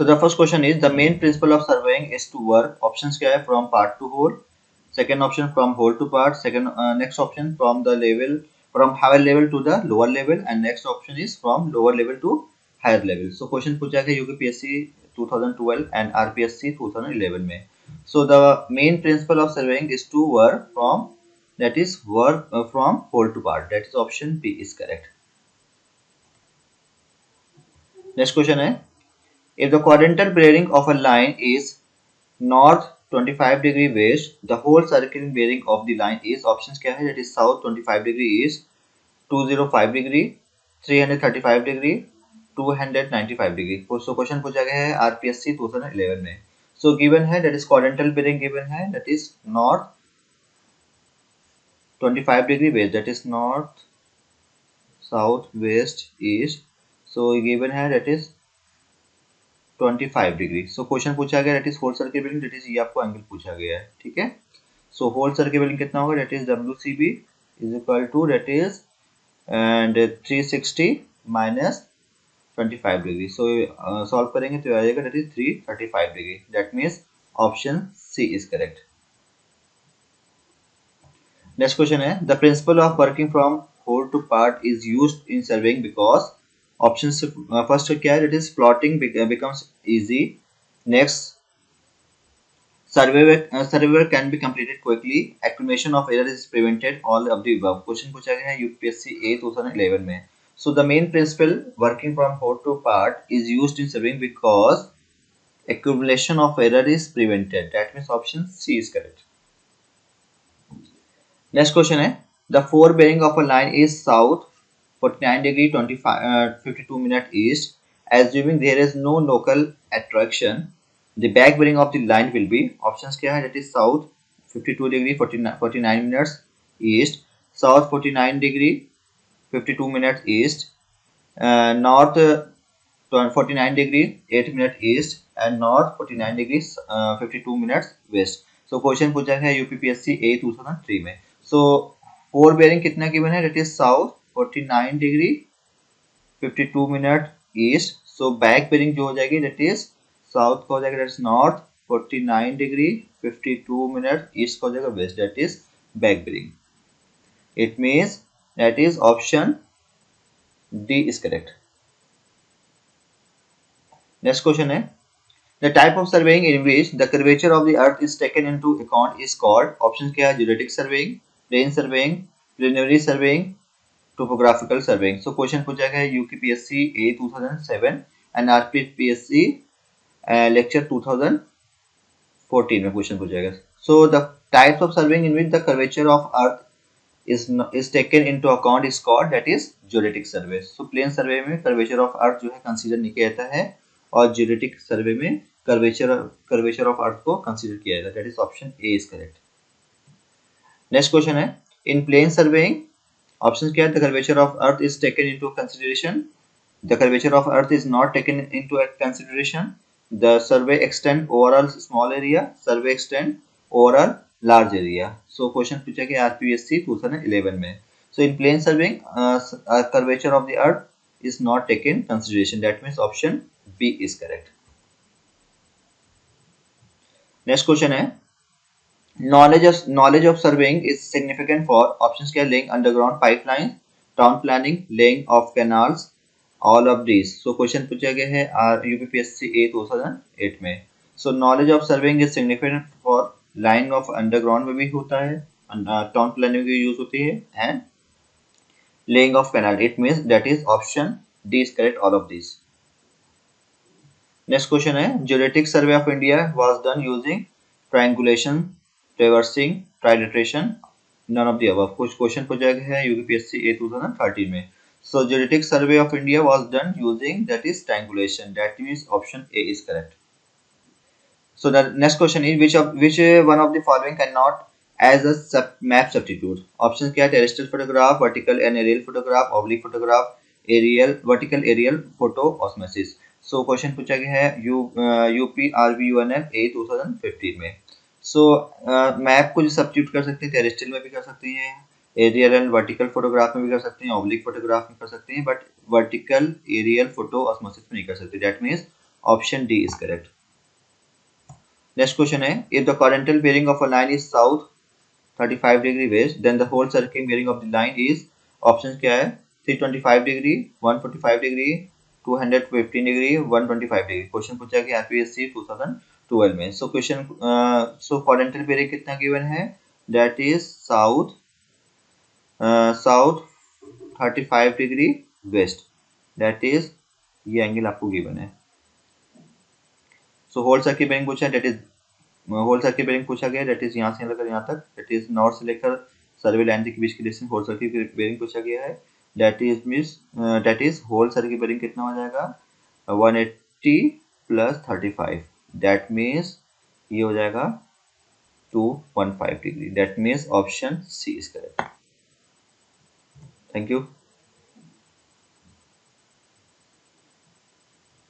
So the first question is the main principle of surveying is to work. Options क्या है? From part to whole. Second option from whole to part. Second next option from the level from higher level to the lower level, and next option is from lower level to higher level. So question पूछा गया UPPSC 2012 and RPSC 2011 में. So the main principle of surveying is to work from from whole to part. That is option B is correct. Next question है if the quadrantal bearing of a line is north 25 degree west, the whole circle bearing of the line is options क्या है? That is south 25 degree east, 205 degree, 335 degree, 295 degree. So question पूछा गया है RPSC 2011 में. So given है that is quadrantal bearing given है that is north 25 degree west, that is north south west east. So given है that is 25 degree. So question पूछा गया that is whole circle bearing, that is ये आपको angle पूछा गया है. ठीक है. सो होल सर्किल बेरिंग कितना होगा? That is WCB is equal to that is and 360 minus 25 degree. So solve करेंगे तो आ जाएगा that is 335 degree. That means option C is correct. Next question है the principle of working from whole to part is used in surveying because option first क्या है? It is plotting becomes easy. Next survey can be completed quickly. Accumulation of error is prevented. All of the above. Question पूछा गया है UPSC A 2011 में. So the main principle working from whole to part is used in surveying because accumulation of error is prevented. That means option C is correct. Next question है the fore bearing of a line is south 49 degree 52 minute east. Assuming there is no local attraction, the back bearing of the line will be options क्या है? That is south 52 degree 49 minutes east, south 49 degree 52 minutes east, north 49 degree 8 minutes east, and north 49 degrees 52 minutes west. So question पूछा है UPPSC A 2003 में. So four bearing कितना given है? That is south 49 degree 52 minute east. So back bearing जो हो जाएगी that is south का हो जाएगा that is north 49 degree 52 minute, east का हो जाएगा west that is back bearing. It means that is option D is correct. Next question है the type of surveying in which the curvature of the earth is taken into account is called. Option क्या है? Geometric surveying, plane surveying, preliminary surveying, topographical surveying. सो question पूछा गया है UPPSC A 2007 and RPPSC lecture 2014 में question पूछा जाएगा. So the types of surveying in which the curvature of earth is taken into account is called that is geometric survey. So plane survey में curvature of अर्थ जो है consider नहीं किया जाता है और ज्योमेट्रिक सर्वे में कर्वेचर ऑफ अर्थ को कंसीडर किया जाता है. That is option A is correct. Next question है इन प्लेन सर्वेइंग ऑप्शन क्या है? The curvature of earth is taken into consideration, the curvature of earth is not taken into consideration, the survey extend over a small area, survey extend over a large area. So question पूछा गया RPSC 2011 में. So in plane surveying curvature of the earth is not taken consideration. That means option B is correct. Next question है knowledge of surveying is significant for options क्या? laying underground pipelines, town planning, laying of canals, all of these. So question पूछा गया है UPPSC A 2008 में. So knowledge of surveying is significant for line of underground में भी होता है, town planning में यूज होती है and laying of canal. It means that is option D is correct all of these. Next question है geodetic survey of India was done using triangulation, traversing, triliteration, none of the above. कुछ question पूछा गया है UPPSC A 2013 में. So geodetic survey of India was done using that is triangulation. That means option A is correct. So the next question is which one of the following cannot as a map substitute. Options क्या? terrestrial photograph, vertical and aerial photograph, oblique photograph, vertical aerial photo osmosis. So question पूछा गया है UPRVUNF A 2015 में. So map को जो substitute कर सकते हैं terrestrial में भी कर सकते हैं, एरियल एंड वर्टिकल फोटोग्राफ में भी कर सकते हैं, ऑब्लिक फोटोग्राफ में कर सकते हैं, but vertical aerial photo osmosis में नहीं कर सकते. That means option D is correct. Next question है, if the quadrantal bearing of a line is south 35 degree west then the whole circle bearing of the line is, option क्या है, 325 degree, 145 degree, 215 degree, 125 degree. Question पूछा गया UPSC 2012 में। So question so quadrantal bearing कितना given है, that is south south 35 degree west, that is ये angle आपको given है। सो होल सर्किल बेयरिंग पूछा है, that is whole circle bearing पूछा गया, दैट इज यहाँ से लेकर यहाँ तक, दैट इज नॉर्थ से लेकर सर्वे लाइन के बीच की डिस्टेंस होल सर्किल बेयरिंग पूछा गया है। That is whole circle bearing कितना हो जाएगा 180 प्लस 35, दैट मीन्स ये हो जाएगा 215 degree, that means option C is correct. Thank you.